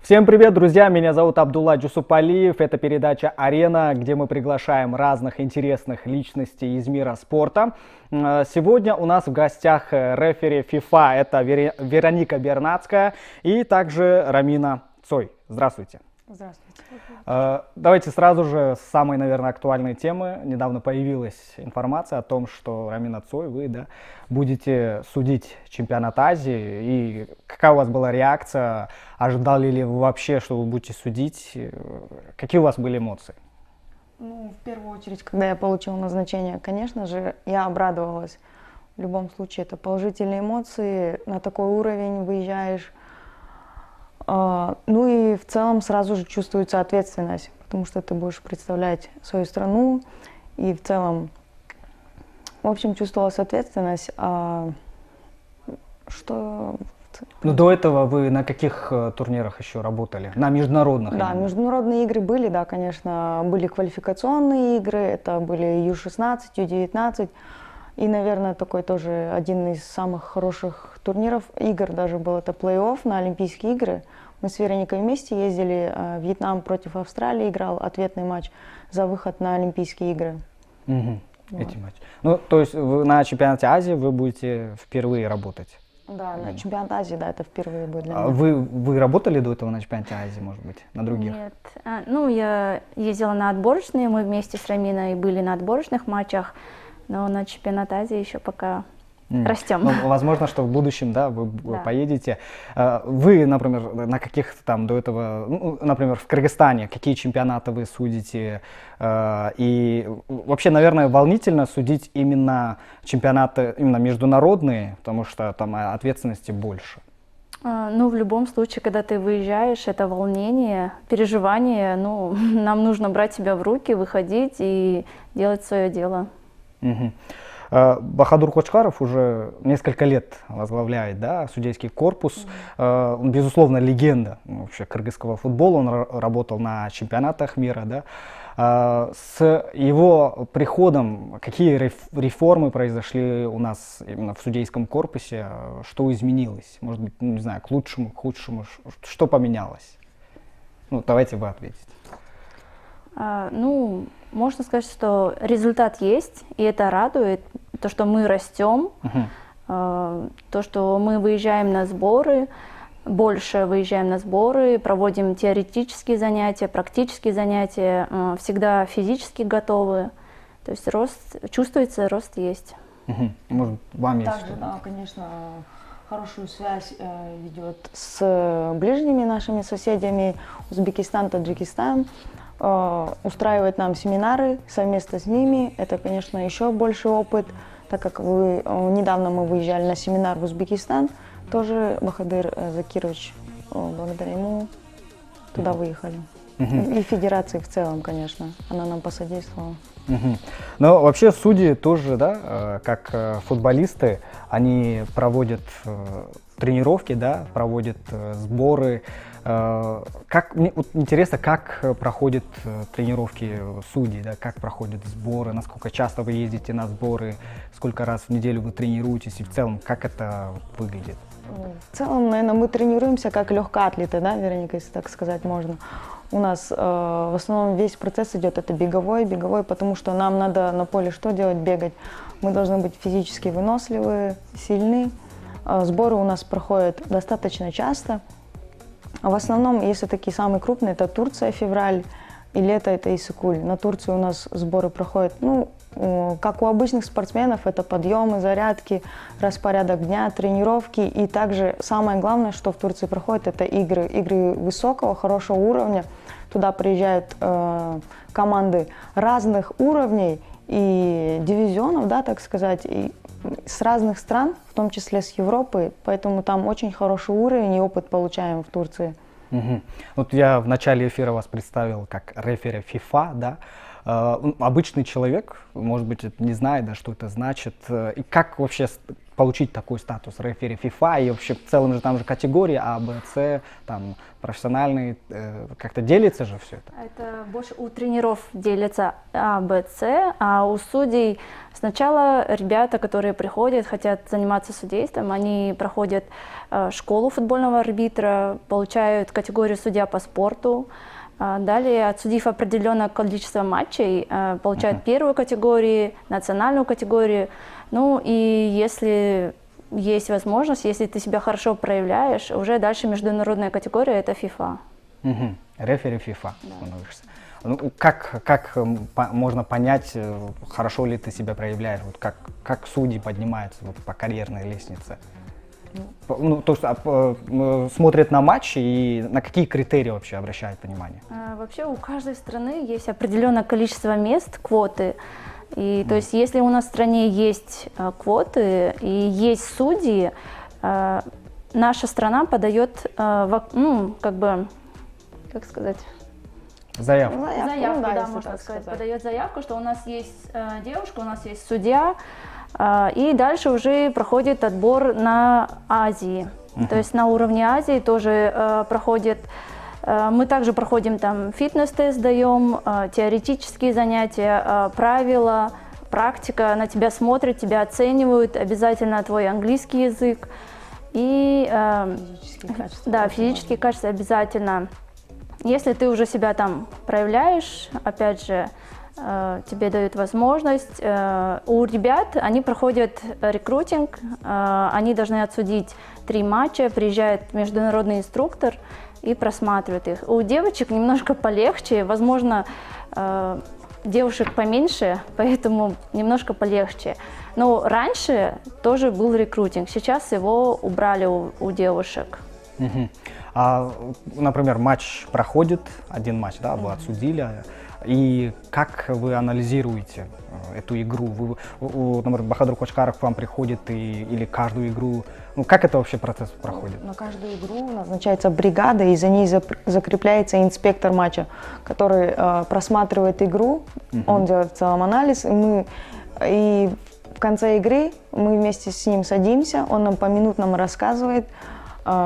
Всем привет, друзья! Меня зовут Абдулла Джусупалиев. Это передача «Арена», где мы приглашаем разных интересных личностей из мира спорта. Сегодня у нас в гостях рефери FIFA. Это Вероника Бернацкая и также Рамина Цой. Здравствуйте. Здравствуйте. Давайте сразу же с самой, наверное, актуальной темы. Недавно появилась информация о том, что Рамина Цой, вы будете судить чемпионат Азии. И какая у вас была реакция? Ожидали ли вы вообще, что вы будете судить? Какие у вас были эмоции? Ну, в первую очередь, когда я получила назначение, конечно же, я обрадовалась. В любом случае, это положительные эмоции. На такой уровень выезжаешь. Ну и в целом сразу же чувствуется ответственность, потому что ты будешь представлять свою страну. И в целом, в общем, чувствовалась ответственность. Ну, до этого вы на каких турнирах еще работали? На международных? Да, международные игры были, да, конечно, были квалификационные игры, это были Ю-16, Ю-19. И, наверное, такой тоже один из самых хороших турниров, игр даже был, это плей-офф на Олимпийские игры. Мы с Вероникой вместе ездили, Вьетнам против Австралии играл, ответный матч за выход на Олимпийские игры. Угу. Вот. Эти матчи. Ну, то есть на чемпионате Азии вы будете впервые работать? Да, на чемпионат Азии, да, это впервые будет для меня. Вы работали до этого на чемпионате Азии, может быть, на других? Нет. Ну, я ездила на отборочные, мы вместе с Раминой были на отборочных матчах, но на чемпионат Азии еще пока растем. Ну, возможно, что в будущем, да, вы поедете. Вы, например, на каких-то там до этого, ну, например, в Кыргызстане, какие чемпионаты вы судите? И вообще, наверное, волнительно судить именно чемпионаты, именно международные, потому что там ответственности больше. Ну, в любом случае, когда ты выезжаешь, это волнение, переживание, ну, нам нужно брать себя в руки, выходить и делать свое дело. Угу. Бахадур Кочкаров уже несколько лет возглавляет, да, судейский корпус. Он, безусловно, легенда вообще кыргызского футбола. Он работал на чемпионатах мира. Да. С его приходом какие реформы произошли у нас именно в судейском корпусе? Что изменилось? Может быть, ну, не знаю, к лучшему, к худшему? Что поменялось? Ну, давайте вы ответите. Ну, можно сказать, что результат есть, и это радует, то, что мы растем, то, что мы выезжаем на сборы, больше выезжаем на сборы, проводим теоретические занятия, практические занятия, всегда физически готовы, то есть рост, чувствуется, рост есть. Может, вам есть? Также, да, конечно, хорошую связь ведет с ближними нашими соседями, Узбекистан, Таджикистан. Устраивает нам семинары совместно с ними. Это, конечно, еще больший опыт, так как недавно мы выезжали на семинар в Узбекистан, тоже Бахадыр Закирович, благодаря ему туда выехали. И федерации в целом, конечно, она нам посодействовала. Но вообще судьи тоже, да, как футболисты, они проводят тренировки, да, проводят сборы. Мне интересно, как проходят тренировки судей, да, как проходят сборы, насколько часто вы ездите на сборы, сколько раз в неделю вы тренируетесь и в целом, как это выглядит? В целом, наверное, мы тренируемся как легкоатлеты, да, Вероника, если так сказать можно. У нас в основном весь процесс идет, это беговой, потому что нам надо на поле что делать? Бегать. Мы должны быть физически выносливы, сильны. Сборы у нас проходят достаточно часто. В основном, если такие самые крупные, это Турция, февраль, и лето это Иссык-Куль. На Турцию у нас сборы проходят, ну, как у обычных спортсменов, это подъемы, зарядки, распорядок дня, тренировки. И также самое главное, что в Турции проходит, это игры высокого, хорошего уровня. Туда приезжают команды разных уровней и дивизионов, да, так сказать, и с разных стран, в том числе с Европы, поэтому там очень хороший уровень и опыт получаем в Турции. Вот я в начале эфира вас представил как рефери FIFA, да. Обычный человек, может быть, это не знает, да, что это значит. И как вообще получить такой статус рефери FIFA? И вообще в целом же там же категории А, Б, С, там профессиональные, как-то делится же все это? Это больше у тренеров делится А, Б, С, а у судей сначала ребята, которые приходят, хотят заниматься судейством, они проходят школу футбольного арбитра, получают категорию судья по спорту. Далее, отсудив определенное количество матчей, получают первую категорию, национальную категорию. Ну и если есть возможность, если ты себя хорошо проявляешь, уже дальше международная категория – это FIFA. Рефери FIFA становишься. Ну, как можно понять, хорошо ли ты себя проявляешь, вот как судьи поднимаются вот по карьерной лестнице? Ну, то есть смотрят на матчи и на какие критерии вообще обращают внимание? Вообще у каждой страны есть определенное количество мест, квоты. И то есть если у нас в стране есть квоты и есть судьи, наша страна подает, ну, как бы, как сказать? Заявку. Заявку, да, если можно так сказать. сказать. Подает заявку, что у нас есть девушка, у нас есть судья, и дальше уже проходит отбор на Азии. То есть на уровне Азии тоже проходит. Мы также проходим там фитнес-тест, даем, теоретические занятия, правила, практика, на тебя смотрят, тебя оценивают, обязательно твой английский язык. И Физические качества. да, физические качества обязательно. Если ты уже себя там проявляешь, опять же, тебе дают возможность. У ребят, они проходят рекрутинг, они должны отсудить 3 матча, приезжает международный инструктор и просматривает их. У девочек немножко полегче, возможно, девушек поменьше, поэтому немножко полегче. Но раньше тоже был рекрутинг, сейчас его убрали у девушек. Например, матч проходит, один матч, да, вы отсудили, и как вы анализируете эту игру? Например, Бахадур Кочкаров к вам приходит или каждую игру, ну как это вообще процесс проходит? На каждую игру назначается бригада, и за ней закрепляется инспектор матча, который просматривает игру, он делает в целом анализ, и в конце игры мы вместе с ним садимся, он нам поминутно рассказывает,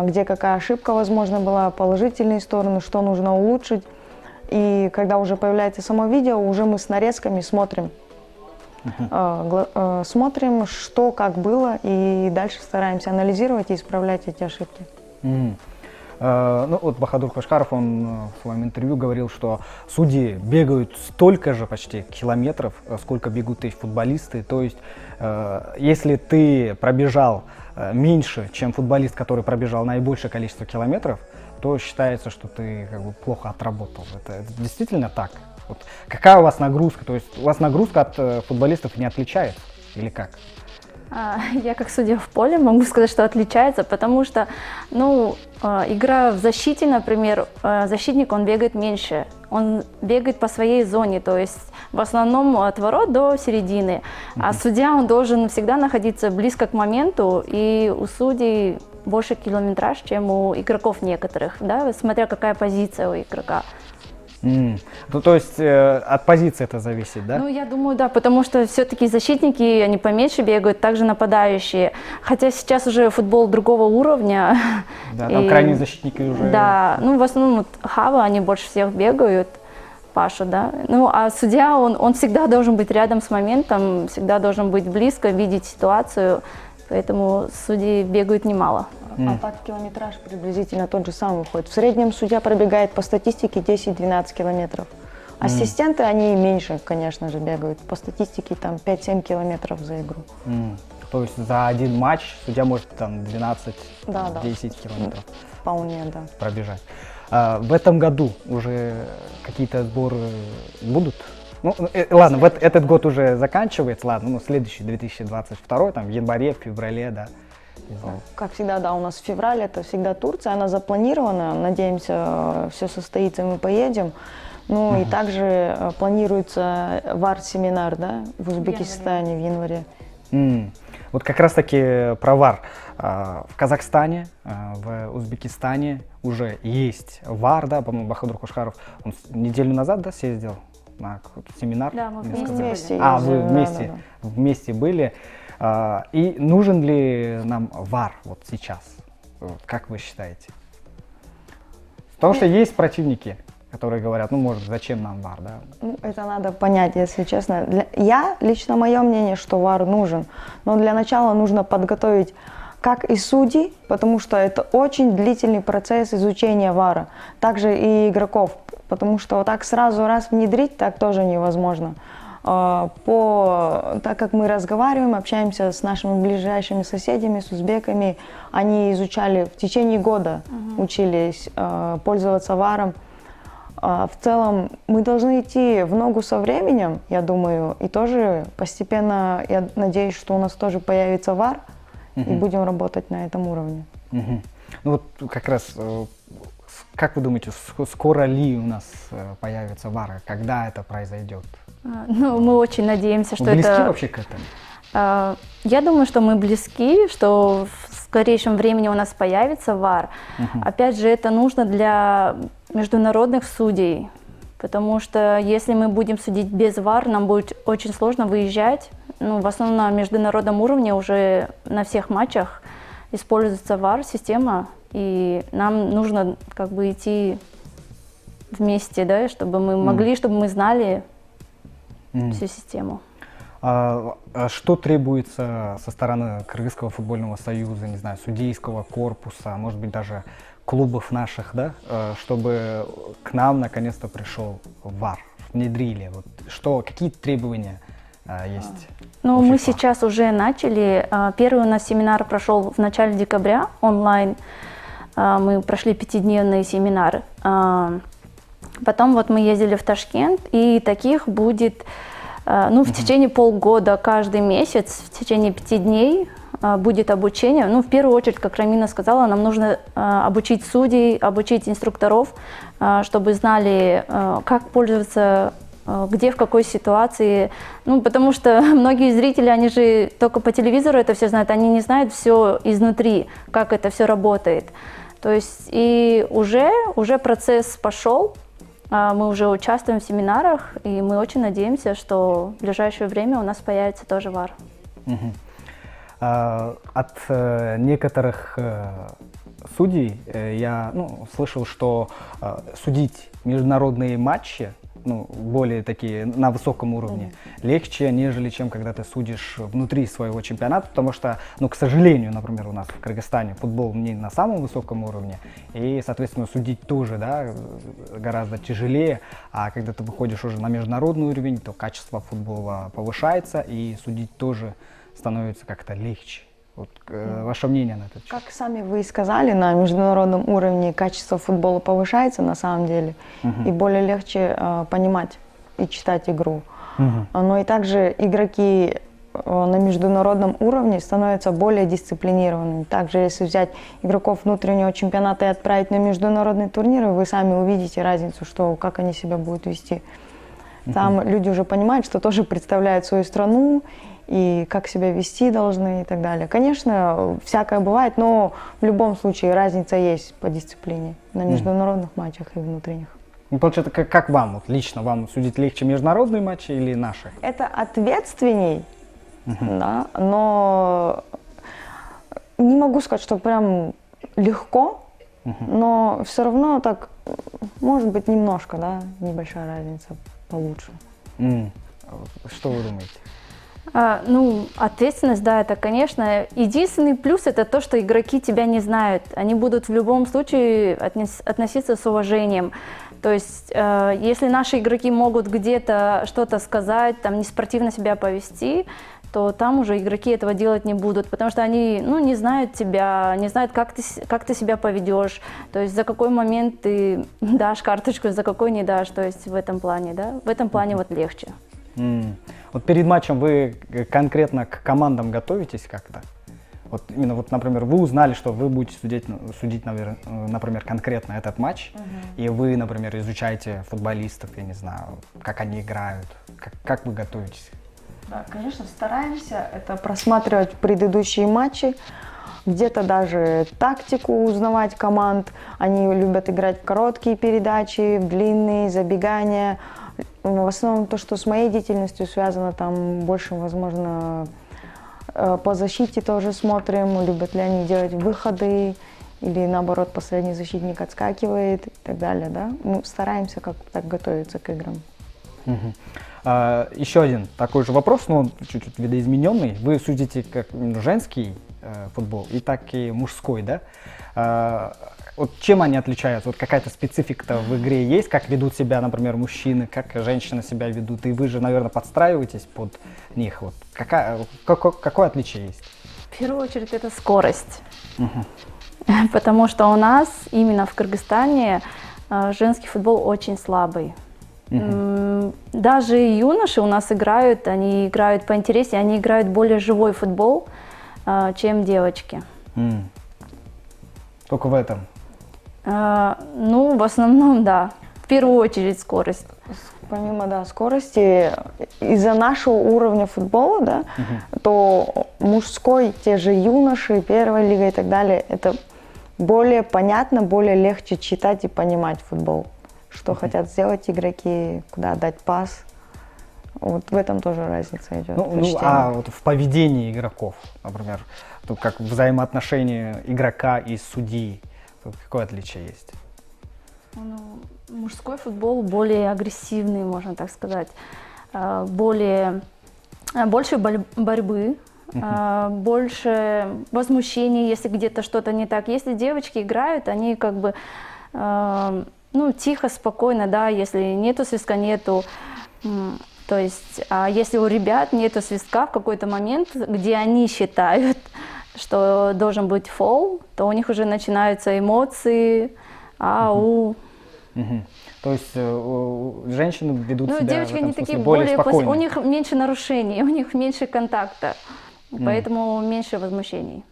где какая ошибка, возможно, была, положительные стороны, что нужно улучшить. И когда уже появляется само видео, уже мы с нарезками смотрим, смотрим, что как было, и дальше стараемся анализировать и исправлять эти ошибки. Ну вот Бахадур Кочкаров, он в своем интервью говорил, что судьи бегают столько же почти километров, сколько бегут и футболисты. То есть, если ты пробежал меньше, чем футболист, который пробежал наибольшее количество километров, то считается, что ты как бы плохо отработал. Это действительно так? Вот какая у вас нагрузка? То есть у вас нагрузка от футболистов не отличается или как? Я как судья в поле могу сказать, что отличается, потому что, ну, игра в защите, например, защитник, он бегает меньше, он бегает по своей зоне, то есть в основном от ворот до середины, а судья, он должен всегда находиться близко к моменту, и у судей больше километраж, чем у игроков некоторых, да, смотря какая позиция у игрока. Ну, то есть от позиции это зависит, да? Ну, я думаю, да, потому что все-таки защитники, они поменьше бегают, также нападающие. Хотя сейчас уже футбол другого уровня. Да, там крайние защитники уже... Да, ну, в основном вот Хава, они больше всех бегают, Паша, да. Ну, а судья, он всегда должен быть рядом с моментом, всегда должен быть близко, видеть ситуацию, поэтому судьи бегают немало. А так километраж приблизительно тот же самый выходит. В среднем судья пробегает по статистике 10-12 километров. Ассистенты, они меньше, конечно же, бегают. По статистике там 5-7 километров за игру. То есть за один матч судья может там 12-10 километров Вполне, да. пробежать. В этом году уже какие-то сборы будут? Ну, ладно, этот год уже заканчивается, ладно, ну, следующий, 2022, там, в январе, в феврале, да. Как всегда, да, у нас в феврале это всегда Турция, она запланирована, надеемся, все состоится, и мы поедем. Ну и также планируется ВАР-семинар, да, в Узбекистане в январе. Вот как раз таки про ВАР. В Казахстане, в Узбекистане уже есть ВАР, да, по-моему, Бахадур Кочкаров, он неделю назад, да, съездил? на какой-то семинар? Да, мы мне вместе сказали. вместе А, ездили, вы вместе, да-да-да. вместе были. И нужен ли нам ВАР вот сейчас? Вот, как вы считаете? Потому что есть противники, которые говорят, ну, может, зачем нам ВАР, да? Ну, это надо понять, если честно. Я, лично мое мнение, что ВАР нужен. Но для начала нужно подготовить как и судей, потому что это очень длительный процесс изучения ВАРа. Также и игроков, потому что вот так сразу раз внедрить, так тоже невозможно. Так как мы разговариваем, общаемся с нашими ближайшими соседями, с узбеками, они изучали в течение года, учились пользоваться ВАРом. В целом мы должны идти в ногу со временем, я думаю, и тоже постепенно, я надеюсь, что у нас тоже появится ВАР, и будем работать на этом уровне. Ну вот как раз, как вы думаете, скоро ли у нас появится ВАР? Когда это произойдет? Ну, мы очень надеемся, что Вы близки это... вообще к этому? Я думаю, что мы близки, что в скорейшем времени у нас появится ВАР. Опять же, это нужно для международных судей, потому что если мы будем судить без ВАР, нам будет очень сложно выезжать. Ну, в основном на международном уровне уже на всех матчах используется ВАР-система, и нам нужно как бы идти вместе, да, чтобы мы могли, чтобы мы знали всю систему. Что требуется со стороны Кыргызского футбольного союза, не знаю, судейского корпуса, может быть, даже клубов наших, да, чтобы к нам наконец-то пришел ВАР, внедрили? Вот что, какие требования есть? Ну, у мы FIFA? сейчас уже начали. Первый у нас семинар прошел в начале декабря онлайн. Мы прошли 5-дневные семинары. Потом вот мы ездили в Ташкент, и таких будет, ну, в течение полгода, каждый месяц, в течение 5 дней будет обучение. Ну, в первую очередь, как Рамина сказала, нам нужно обучить судей, обучить инструкторов, чтобы знали, как пользоваться, где, в какой ситуации. Ну, потому что многие зрители, они же только по телевизору это все знают, они не знают все изнутри, как это все работает. То есть и уже процесс пошел. Мы уже участвуем в семинарах, и мы очень надеемся, что в ближайшее время у нас появится тоже ВАР. От некоторых судей я слышал, что судить международные матчи, ну, более такие на высоком уровне, легче, нежели чем когда ты судишь внутри своего чемпионата, потому что, ну, к сожалению, например, у нас в Кыргызстане футбол не на самом высоком уровне, и, соответственно, судить тоже, да, гораздо тяжелее, а когда ты выходишь уже на международный уровень, то качество футбола повышается, и судить тоже становится как-то легче. Вот, ваше мнение на этот счет? Как сами вы и сказали, на международном уровне качество футбола повышается на самом деле, и более легче понимать и читать игру. Но и также игроки на международном уровне становятся более дисциплинированными. Также если взять игроков внутреннего чемпионата и отправить на международные турниры, вы сами увидите разницу, как они себя будут вести. Там люди уже понимают, что тоже представляют свою страну, и как себя вести должны и так далее. Конечно, всякое бывает, но в любом случае разница есть по дисциплине на международных матчах и внутренних. Ну, получается, как вам, вот, лично вам судить легче международные матчи или наши? Это ответственней, да, но не могу сказать, что прям легко, но все равно так, может быть, немножко, да, небольшая разница получше. Что вы думаете? Ну, ответственность, да, это, конечно. Единственный плюс – это то, что игроки тебя не знают. Они будут в любом случае относиться с уважением. То есть, если наши игроки могут где-то что-то сказать, там, неспортивно себя повести, то там уже игроки этого делать не будут, потому что они, ну, не знают тебя, не знают, как ты себя поведешь, то есть за какой момент ты дашь карточку, за какой не дашь, то есть в этом плане, да, в этом плане вот легче. Вот перед матчем вы конкретно к командам готовитесь как-то? Вот именно, вот, например, вы узнали, что вы будете судить, например, конкретно этот матч, и вы, например, изучаете футболистов, я не знаю, как они играют, как вы готовитесь? Да, конечно, стараемся это просматривать предыдущие матчи, где-то даже тактику узнавать команд. Они любят играть в короткие передачи, в длинные забегания. В основном то, что с моей деятельностью связано, там больше, возможно, по защите тоже смотрим, любят ли они делать выходы, или наоборот последний защитник отскакивает и так далее, да. Мы стараемся как-то так готовиться к играм. Еще один такой же вопрос, но он чуть-чуть видоизмененный. Вы судите как женский футбол и так и мужской, да? Вот чем они отличаются? Вот какая-то специфика в игре есть? Как ведут себя, например, мужчины, как женщины себя ведут? И вы же, наверное, подстраиваетесь под них. Вот какое отличие есть? В первую очередь это скорость. Потому что у нас именно в Кыргызстане женский футбол очень слабый. Даже юноши у нас играют, они играют поинтереснее, они играют более живой футбол, чем девочки. Только в этом? Ну, в основном, да. В первую очередь скорость. Помимо, да, скорости, из-за нашего уровня футбола, да, то мужской, те же юноши, первая лига и так далее, это более понятно, более легче читать и понимать футбол. Что хотят сделать игроки, куда дать пас. Вот в этом тоже разница идет. А вот в поведении игроков, например, то как взаимоотношения игрока и судьи, какое отличие есть? Ну, мужской футбол более агрессивный, можно так сказать, больше борьбы, больше возмущений, если где-то что-то не так. Если девочки играют, они как бы ну, тихо, спокойно, да, если нету свистка, нету. То есть, а если у ребят нету свистка в какой-то момент, где они считают, что должен быть фол, то у них уже начинаются эмоции, То есть женщины ведут себя девочки, в этом они смысле такие более спокойно. у них меньше нарушений, у них меньше контакта, поэтому меньше возмущений.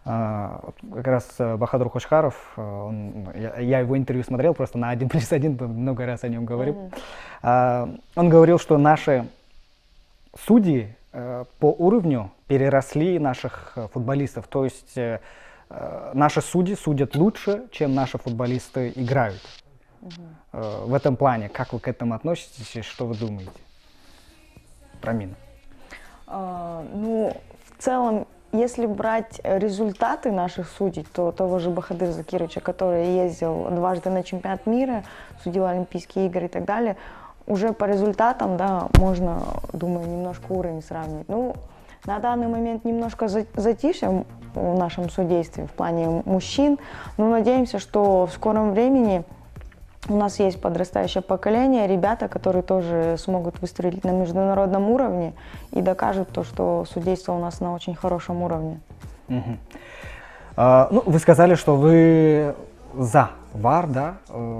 Как раз Бахадур Хочкаров, я его интервью смотрел просто на 1+1, много раз о нем говорил. Он говорил, что наши судьи по уровню переросли наших футболистов. То есть наши судьи судят лучше, чем наши футболисты играют. В этом плане, как вы к этому относитесь и что вы думаете про Мину? Ну, в целом, если брать результаты наших судей, то того же Бахадыра Закировича, который ездил дважды на чемпионат мира, судил Олимпийские игры и так далее, уже по результатам, да, можно, думаю, немножко уровень сравнивать. Ну, на данный момент немножко затишье в нашем судействе в плане мужчин, но надеемся, что в скором времени у нас есть подрастающее поколение, ребята, которые тоже смогут выстрелить на международном уровне и докажут то, что судейство у нас на очень хорошем уровне. Ну, вы сказали, что вы за ВАР, да?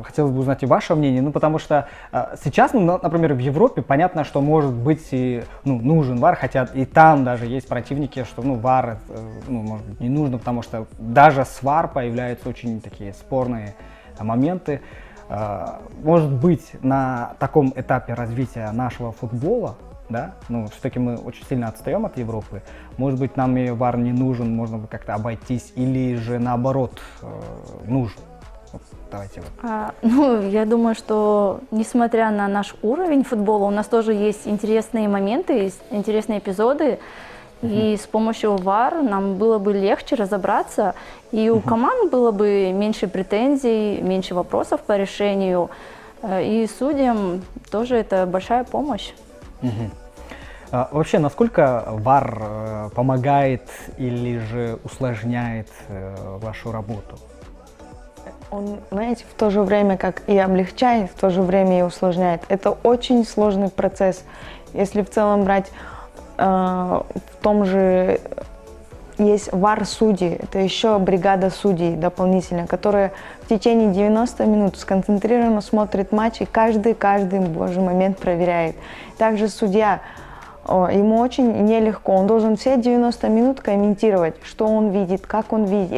Хотелось бы узнать и ваше мнение, ну, потому что сейчас, например, в Европе понятно, что может быть и нужен ВАР, хотя и там даже есть противники, что ВАР может быть, не нужно, потому что даже с ВАР появляются очень такие спорные моменты. Может быть, на таком этапе развития нашего футбола, да, все-таки мы очень сильно отстаем от Европы, может быть, нам и ВАР не нужен, можно бы как-то обойтись, или же наоборот нужен. Давайте вот. Я думаю, что несмотря на наш уровень футбола, у нас тоже есть интересные моменты, есть интересные эпизоды. И с помощью ВАР нам было бы легче разобраться, и у команд было бы меньше претензий, меньше вопросов по решению, и судьям тоже это большая помощь. Вообще, насколько ВАР помогает или же усложняет вашу работу? Он, знаете, в то же время как и облегчает, в то же время и усложняет. Это очень сложный процесс. Если в целом брать в том же есть ВАР-судьи, это еще бригада судей дополнительно, которая в течение 90 минут сконцентрированно смотрит матч и каждый божий момент проверяет. Также судья, ему очень нелегко, он должен все 90 минут комментировать, что он видит, как он видит.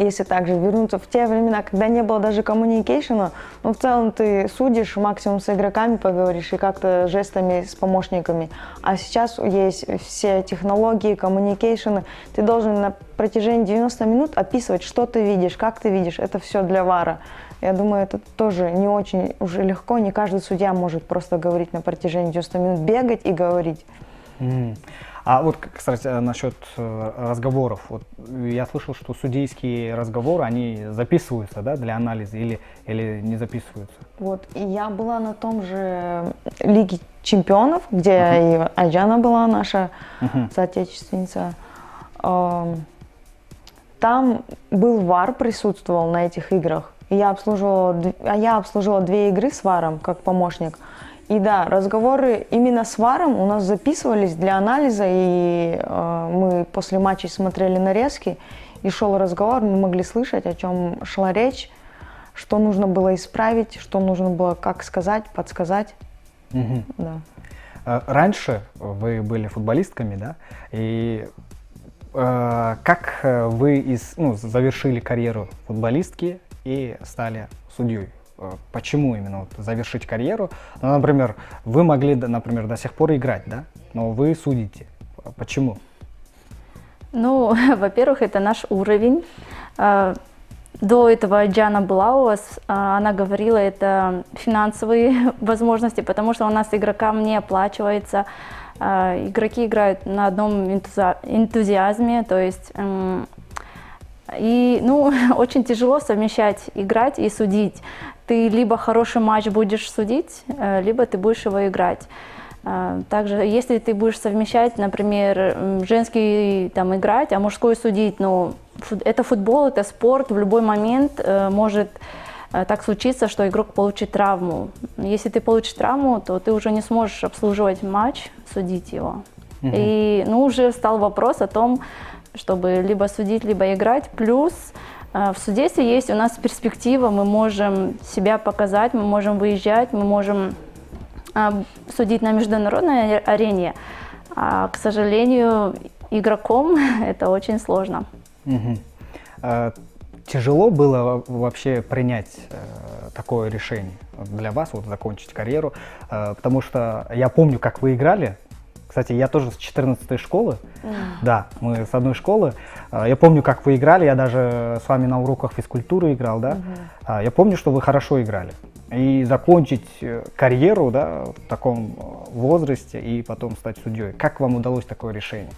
Если также вернуться в те времена, когда не было даже коммуникейшена, в целом ты судишь, максимум с игроками поговоришь и как-то жестами с помощниками. А сейчас есть все технологии, коммуникейшены. Ты должен на протяжении 90 минут описывать, что ты видишь, как ты видишь. Это все для ВАРа. Я думаю, это тоже не очень уже легко. Не каждый судья может просто говорить на протяжении 90 минут, бегать и говорить. А вот, кстати, насчет разговоров. Вот я слышал, что судейские разговоры, они записываются, да, для анализа или не записываются? Вот, и я была на том же Лиге чемпионов, где и Айджана была наша соотечественница. Там был ВАР, присутствовал на этих играх. И я обслуживала 2 игры с ВАРом как помощник. И да, разговоры именно с ВАРом у нас записывались для анализа, и мы после матчей смотрели нарезки, и шел разговор, мы могли слышать, о чем шла речь, что нужно было исправить, что нужно было как сказать, подсказать. Да. Раньше вы были футболистками, да? И как вы завершили карьеру футболистки и стали судьей? Почему именно вот завершить карьеру? Ну, например, вы могли, например, до сих пор играть, да? Но вы судите. Почему? Ну, во-первых, это наш уровень. До этого Джана была у вас, она говорила, это финансовые возможности, потому что у нас игрокам не оплачивается. Игроки играют на одном энтузиазме, то есть очень тяжело совмещать играть и судить. Ты либо хороший матч будешь судить, либо ты будешь его играть. Также, если ты будешь совмещать, например, женский там играть, а мужской судить, это футбол, это спорт, в любой момент может так случиться, что игрок получит травму. Если ты получишь травму, то ты уже не сможешь обслуживать матч, судить его. И уже встал вопрос о том, чтобы либо судить, либо играть. Плюс в судействе есть у нас перспектива, мы можем себя показать, мы можем выезжать, мы можем судить на международной арене. А, к сожалению, игроком это очень сложно. Тяжело было вообще принять такое решение для вас, вот закончить карьеру, потому что я помню, как вы играли. Кстати, я тоже с 14-й школы, да, мы с одной школы. Я помню, как вы играли, я даже с вами на уроках физкультуры играл, да. Я помню, что вы хорошо играли. И закончить карьеру, да, в таком возрасте и потом стать судьей. Как вам удалось такое решение?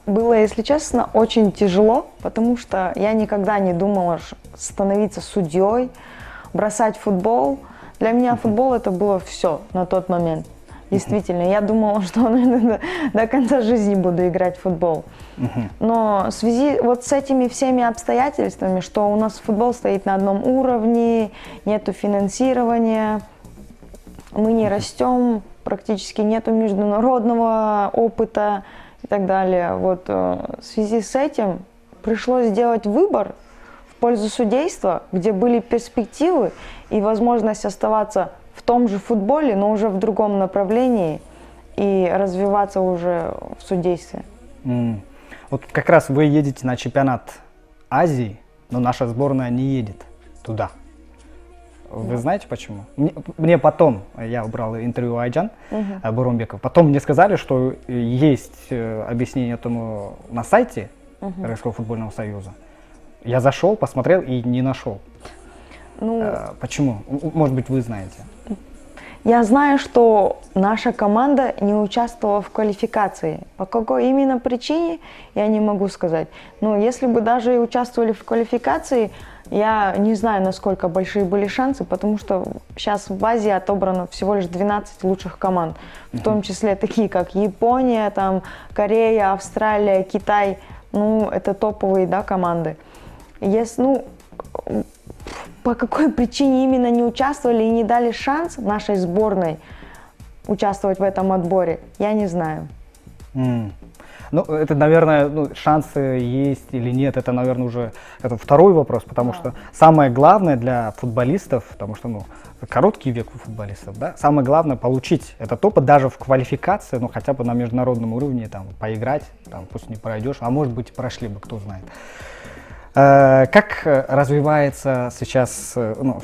Было, если честно, очень тяжело, потому что я никогда не думала становиться судьей, бросать футбол. Для меня футбол это было все на тот момент. Действительно, я думала, что до конца жизни буду играть в футбол. Но в связи вот с этими всеми обстоятельствами, что у нас футбол стоит на одном уровне, нету финансирования, мы не растем, практически нету международного опыта и так далее. Вот в связи с этим пришлось сделать выбор в пользу судейства, где были перспективы и возможность оставаться в том же футболе, но уже в другом направлении и развиваться уже в судействе. Вот как раз вы едете на чемпионат Азии, но наша сборная не едет туда. Вы знаете почему? Мне потом, я брал интервью Айджан Буромбеков, потом мне сказали, что есть объяснение этому на сайте Кыргызского футбольного союза. Я зашел, посмотрел и не нашел. Почему? Может быть, вы знаете. Я знаю, что наша команда не участвовала в квалификации. По какой именно причине, я не могу сказать. Но если бы даже и участвовали в квалификации, я не знаю, насколько большие были шансы, потому что сейчас в Азии отобрано всего лишь 12 лучших команд. В том числе такие, как Япония, там, Корея, Австралия, Китай. Это топовые, да, команды. По какой причине именно не участвовали и не дали шанс нашей сборной участвовать в этом отборе, я не знаю. Это, наверное, шансы есть или нет, это, наверное, уже второй вопрос, потому что самое главное для футболистов, потому что короткий век у футболистов, да, самое главное получить этот опыт даже в квалификации, хотя бы на международном уровне, там, поиграть, там, пусть не пройдешь, а может быть прошли бы, кто знает. Как развивается сейчас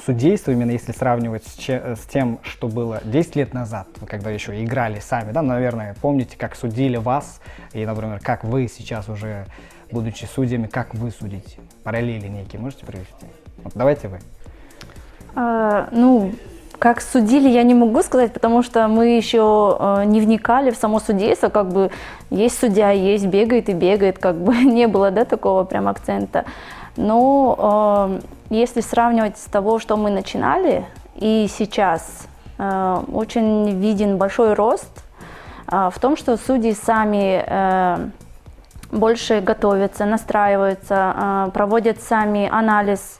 судейство, именно если сравнивать с тем, что было 10 лет назад, когда еще играли сами, да, наверное, помните, как судили вас, и, например, как вы сейчас уже, будучи судьями, как вы судите? Параллели некие можете привести? Давайте вы. Ну, как судили, я не могу сказать, потому что мы еще не вникали в само судейство, как бы есть судья, есть, бегает и бегает, как бы не было, да, такого прям акцента. Но если сравнивать с того, что мы начинали, и сейчас, очень виден большой рост в том, что судьи сами больше готовятся, настраиваются, проводят сами анализ,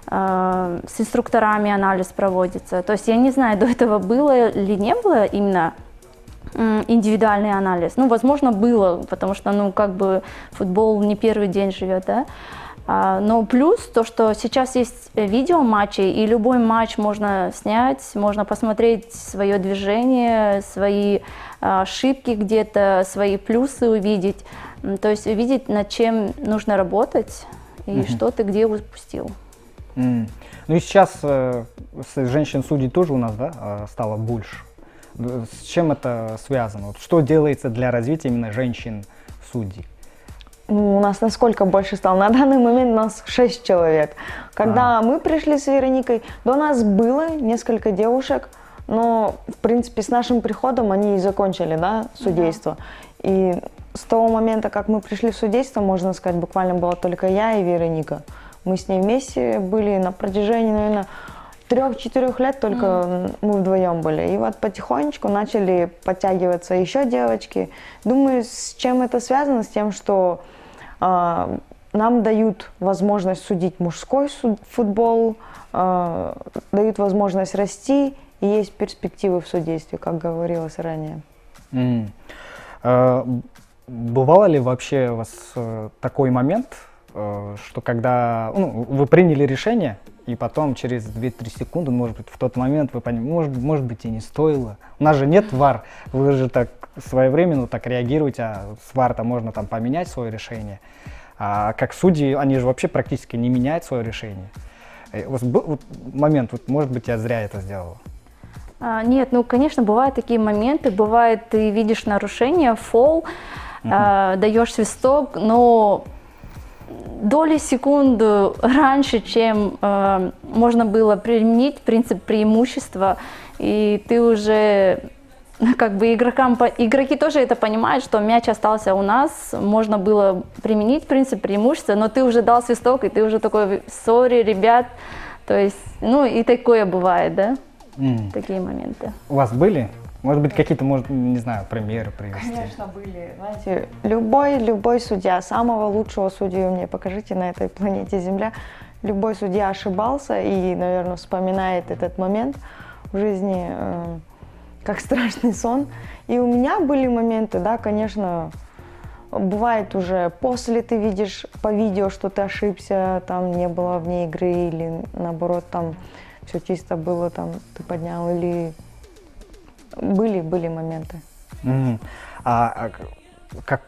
с инструкторами анализ проводится. То есть я не знаю, до этого было или не было именно индивидуальный анализ. Ну, возможно, было, потому что, ну, как бы футбол не первый день живет, да. Но плюс то, что сейчас есть видео матчей, и любой матч можно снять, можно посмотреть свое движение, свои ошибки где-то, свои плюсы увидеть. То есть увидеть, над чем нужно работать и что ты где упустил. Ну и сейчас женщин-судей тоже у нас, да, стало больше. С чем это связано? Вот что делается для развития именно женщин-судей? Ну, у нас насколько больше стало? На данный момент у нас 6 человек. Когда мы пришли с Вероникой, до нас было несколько девушек, но, в принципе, с нашим приходом они и закончили, да, судейство. И с того момента, как мы пришли в судейство, можно сказать, буквально было только я и Вероника. Мы с ней вместе были на протяжении, наверное, 3-4 лет только мы вдвоем были. И вот потихонечку начали подтягиваться еще девочки. Думаю, с чем это связано? С тем, что нам дают возможность судить мужской футбол, дают возможность расти, и есть перспективы в судействе, как говорилось ранее. Бывало ли вообще у вас такой момент, что когда вы приняли решение, и потом через 2-3 секунды, может быть, в тот момент вы понимаете, может быть, и не стоило. У нас же нет ВАР, вы же так своевременно так реагируете, а с ВАР-то можно там поменять свое решение. А как судьи, они же вообще практически не меняют свое решение. У вас был момент, может быть, я зря это сделала? Нет, ну, конечно, бывают такие моменты, бывает, ты видишь нарушение, фол, даешь свисток, но доли секунды раньше, чем можно было применить принцип преимущества, и ты уже, как бы, игроки тоже это понимают, что мяч остался у нас, можно было применить принцип преимущества, но ты уже дал свисток, и ты уже такой, сори, ребят, то есть, ну, и такое бывает, да, такие моменты. У вас были? Может быть, какие-то, может, не знаю, примеры привести? Конечно, были. Знаете, любой судья, самого лучшего судью мне покажите на этой планете Земля, любой судья ошибался и, наверное, вспоминает этот момент в жизни как страшный сон. И у меня были моменты, да, конечно, бывает уже после ты видишь по видео, что ты ошибся, там не было вне игры или наоборот там все чисто было, там ты поднял или... Были моменты. Как,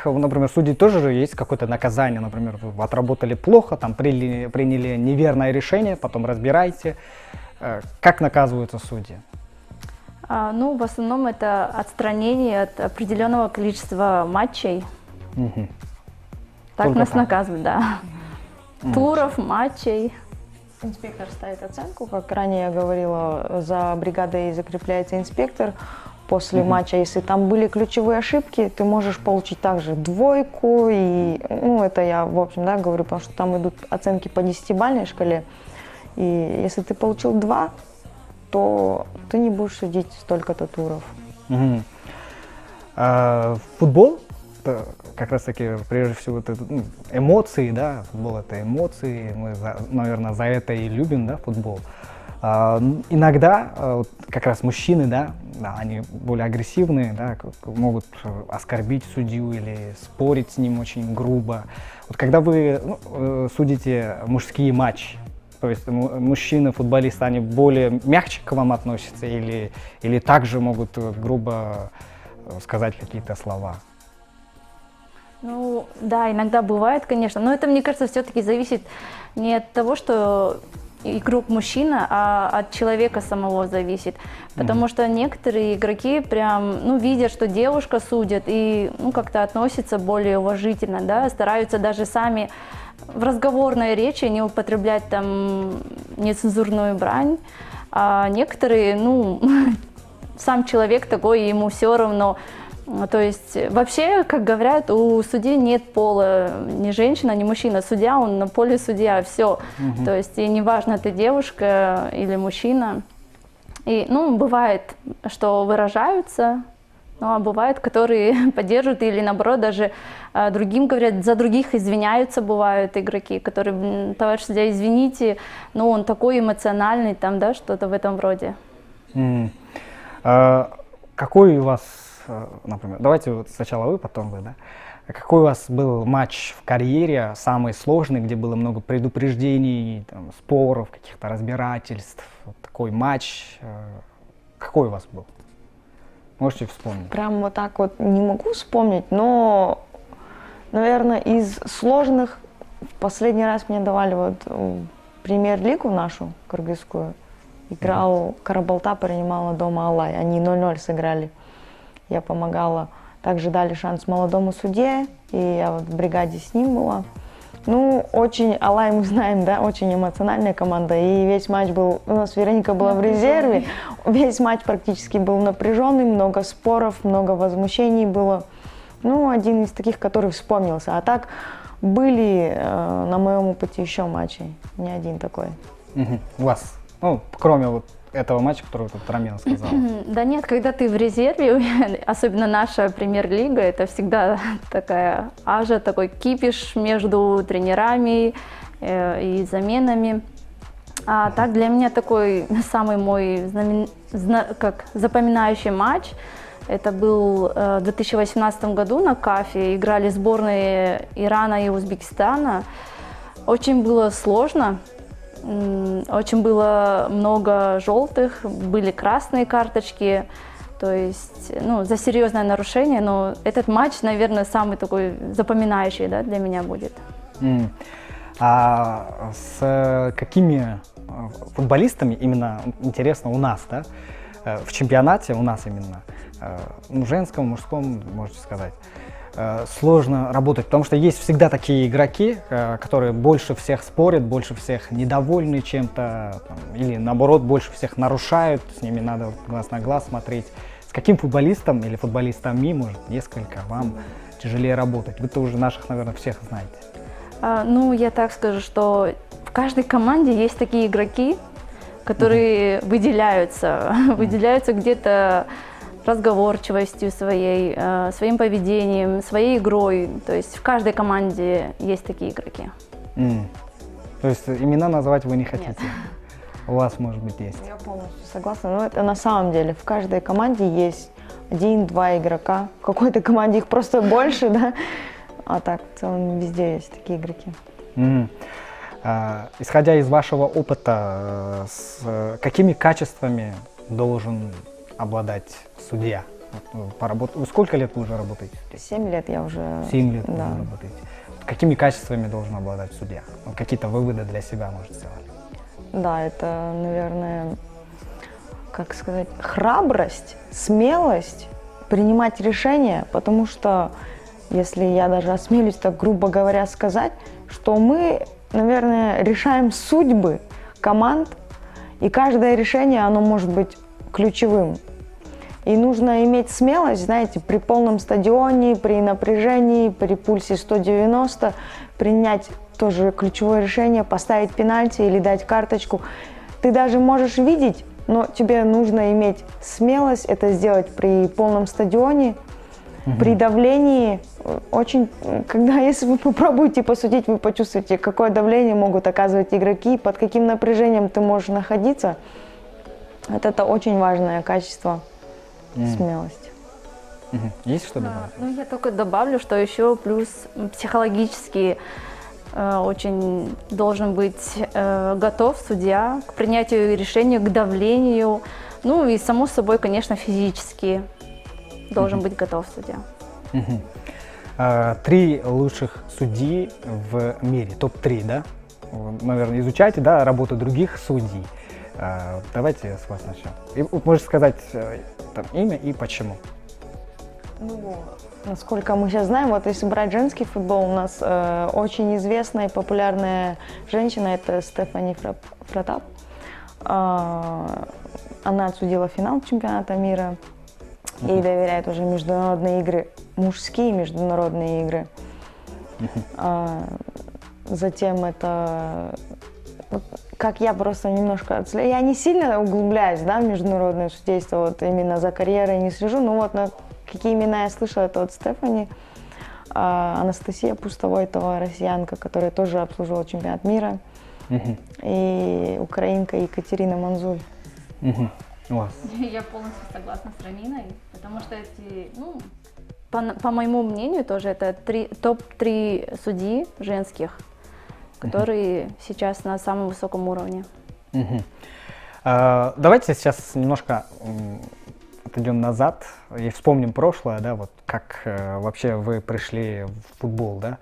например, судьи тоже же есть какое-то наказание, например, вы отработали плохо, там приняли неверное решение, потом разбирайте. Как наказываются судьи? Ну, в основном это отстранение от определенного количества матчей. Так Только нас так? наказывают, да. Туров, матчей. Инспектор ставит оценку, как ранее я говорила, за бригадой закрепляется инспектор. После матча, если там были ключевые ошибки, ты можешь получить также 2. И, ну, это я, в общем, да, говорю, потому что там идут оценки по 10-бальной шкале. И если ты получил 2, то ты не будешь судить столько-то туров. Футбол, это как раз таки, прежде всего, это, эмоции, да, футбол это эмоции, мы, наверное, за это и любим, да, футбол. Иногда как раз мужчины, да, они более агрессивные, да, могут оскорбить судью или спорить с ним очень грубо. Вот когда вы судите мужские матчи, то есть мужчины, футболисты, они более мягче к вам относятся или также могут грубо сказать какие-то слова? Ну, да, иногда бывает, конечно, но это, мне кажется, все-таки зависит не от того, что игрок мужчина, а от человека самого зависит. Потому что некоторые игроки прям, ну, видят, что девушка судит, и, ну, как-то относятся более уважительно, да, стараются даже сами в разговорной речи не употреблять там нецензурную брань. А некоторые, ну, сам человек такой, ему все равно. То есть вообще, как говорят, у судей нет пола, ни женщина, ни мужчина. Судья, он на поле судья, все. То есть и неважно, ты девушка или мужчина. И, ну, бывает, что выражаются, ну, а бывает, которые поддерживают или наоборот даже другим говорят, за других извиняются, бывают игроки, которые, товарищ судья, извините, но он такой эмоциональный, там, да, что-то в этом роде. Какой у вас, например, давайте вот сначала вы, потом вы, да? Какой у вас был матч в карьере, самый сложный, где было много предупреждений, там, споров, каких-то разбирательств? Вот такой матч, какой у вас был? Можете вспомнить? Прям вот так вот не могу вспомнить, но, наверное, из сложных в последний раз мне давали вот премьер-лигу нашу, кыргызскую. Играл Карабалта, принимала дома Алай. Они 0-0 сыграли. Я помогала. Также дали шанс молодому судье, и я вот в бригаде с ним была. Ну, очень, Алай мы знаем, да, очень эмоциональная команда. И весь матч был, у нас Вероника была в резерве. Весь матч практически был напряженный, много споров, много возмущений было. Ну, один из таких, который вспомнился. А так были на моем опыте еще матчи, не один такой. У вас, ну, кроме вот этого матча, который тут Рамина сказала. Да нет, когда ты в резерве, особенно наша премьер-лига, это всегда такая ажа, такой кипиш между тренерами и заменами. А так для меня такой самый мой запоминающий матч, это был в 2018 году на КАФе, играли сборные Ирана и Узбекистана. Очень было сложно. Очень было много желтых, были красные карточки, то есть, ну, за серьезное нарушение, но этот матч, наверное, самый такой запоминающий, да, для меня будет. А с какими футболистами именно интересно у нас, да, в чемпионате у нас именно, ну, женском, мужском, можете сказать, сложно работать, потому что есть всегда такие игроки, которые больше всех спорят, больше всех недовольны чем-то, или наоборот больше всех нарушают, с ними надо глаз на глаз смотреть. С каким футболистом или футболистами, может, несколько, вам тяжелее работать? Вы-то уже наших, наверное, всех знаете. Ну, я так скажу, что в каждой команде есть такие игроки, которые выделяются где-то разговорчивостью своей, своим поведением, своей игрой. То есть в каждой команде есть такие игроки. То есть имена назвать вы не хотите? Нет. У вас, может быть, есть? Я полностью согласна. Но это на самом деле в каждой команде есть 1-2 игрока. В какой-то команде их просто больше, да? А так в целом везде есть такие игроки. Исходя из вашего опыта, с какими качествами должен обладать судья? Сколько лет вы уже работаете? 7 лет я уже... 7 лет да. вы уже работаете. Какими качествами должен обладать судья? Какие-то выводы для себя, может, сделать? Да, это, наверное, как сказать, храбрость, смелость принимать решения, потому что, если я даже осмелюсь так грубо говоря сказать, что мы, наверное, решаем судьбы команд, и каждое решение, оно может быть ключевым. И нужно иметь смелость, знаете, при полном стадионе, при напряжении, при пульсе 190 принять тоже ключевое решение, поставить пенальти или дать карточку. Ты даже можешь видеть, но тебе нужно иметь смелость это сделать при полном стадионе, при давлении. Очень, когда, если вы попробуете посудить, вы почувствуете, какое давление могут оказывать игроки, под каким напряжением ты можешь находиться. Это очень важное качество. Смелость. Есть что добавить? Ну, я только добавлю, что еще плюс психологически очень должен быть готов судья к принятию решения, к давлению. Ну и само собой, конечно, физически должен быть готов судья. 3 лучших судьи в мире, топ-3, да? наверное, изучаете, да, работу других судей. Давайте с вас начнем. И вот можете сказать там, имя и почему. Ну, насколько мы сейчас знаем, вот если брать женский футбол, у нас очень известная и популярная женщина, это Стефани Фратап. Она отсудила финал чемпионата мира. Ей доверяют уже международные игры, мужские международные игры. Затем это, вот, как я просто немножко, я не сильно углубляюсь, да, в международное судейство, вот именно за карьерой не слежу, но вот на какие имена я слышала, это вот Стефани, Анастасия Пустовойтова, россиянка, которая тоже обслуживала чемпионат мира, и украинка Екатерина Манзуль. Класс. Я полностью согласна с Раминой, потому что эти, ну, по моему мнению, тоже это топ-3 судьи женских, которые сейчас на самом высоком уровне. Давайте сейчас немножко отойдем назад и вспомним прошлое, да, вот как вообще вы пришли в футбол, да?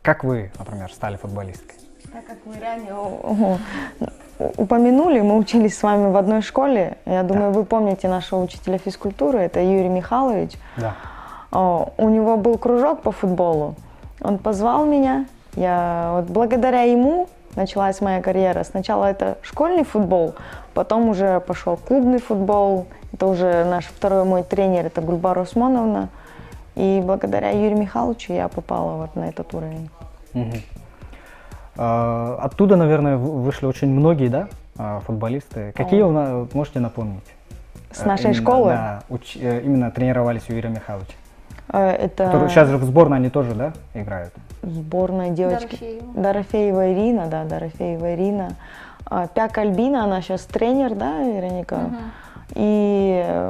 Как вы, например, стали футболисткой? Так как вы ранее упомянули, мы учились с вами в одной школе. Я думаю, вы помните нашего учителя физкультуры, это Юрий Михайлович. Да. У него был кружок по футболу. Он позвал меня. Вот благодаря ему началась моя карьера. Сначала это школьный футбол, потом уже пошел клубный футбол. Это уже наш второй мой тренер, это Гульбар Осмоновна. И благодаря Юрию Михайловичу я попала вот на этот уровень. Оттуда, наверное, вышли очень многие, да, футболисты. Какие можете напомнить? С нашей именно, школы? Да, именно тренировались у Юрия Михайловича. Это Сейчас же в сборной они тоже, да, играют? сборная девочки. Дорофеева Ирина, да, Дорофеева Ирина. Пяк Альбина, она сейчас тренер, да, Вероника? И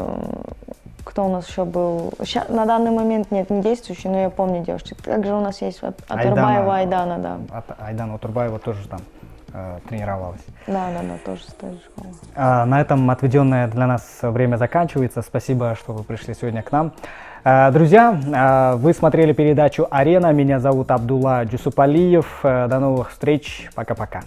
кто у нас еще был? Сейчас, на данный момент нет, не действующий, но я помню девушки. Также у нас есть Атурбаева Айдана, да. Айдана Атурбаева тоже там тренировалась. Да, тоже с той же школы. На этом отведенное для нас время заканчивается. Спасибо, что вы пришли сегодня к нам. Друзья, вы смотрели передачу «Арена». Меня зовут Абдулла Джусупалиев. До новых встреч. Пока-пока.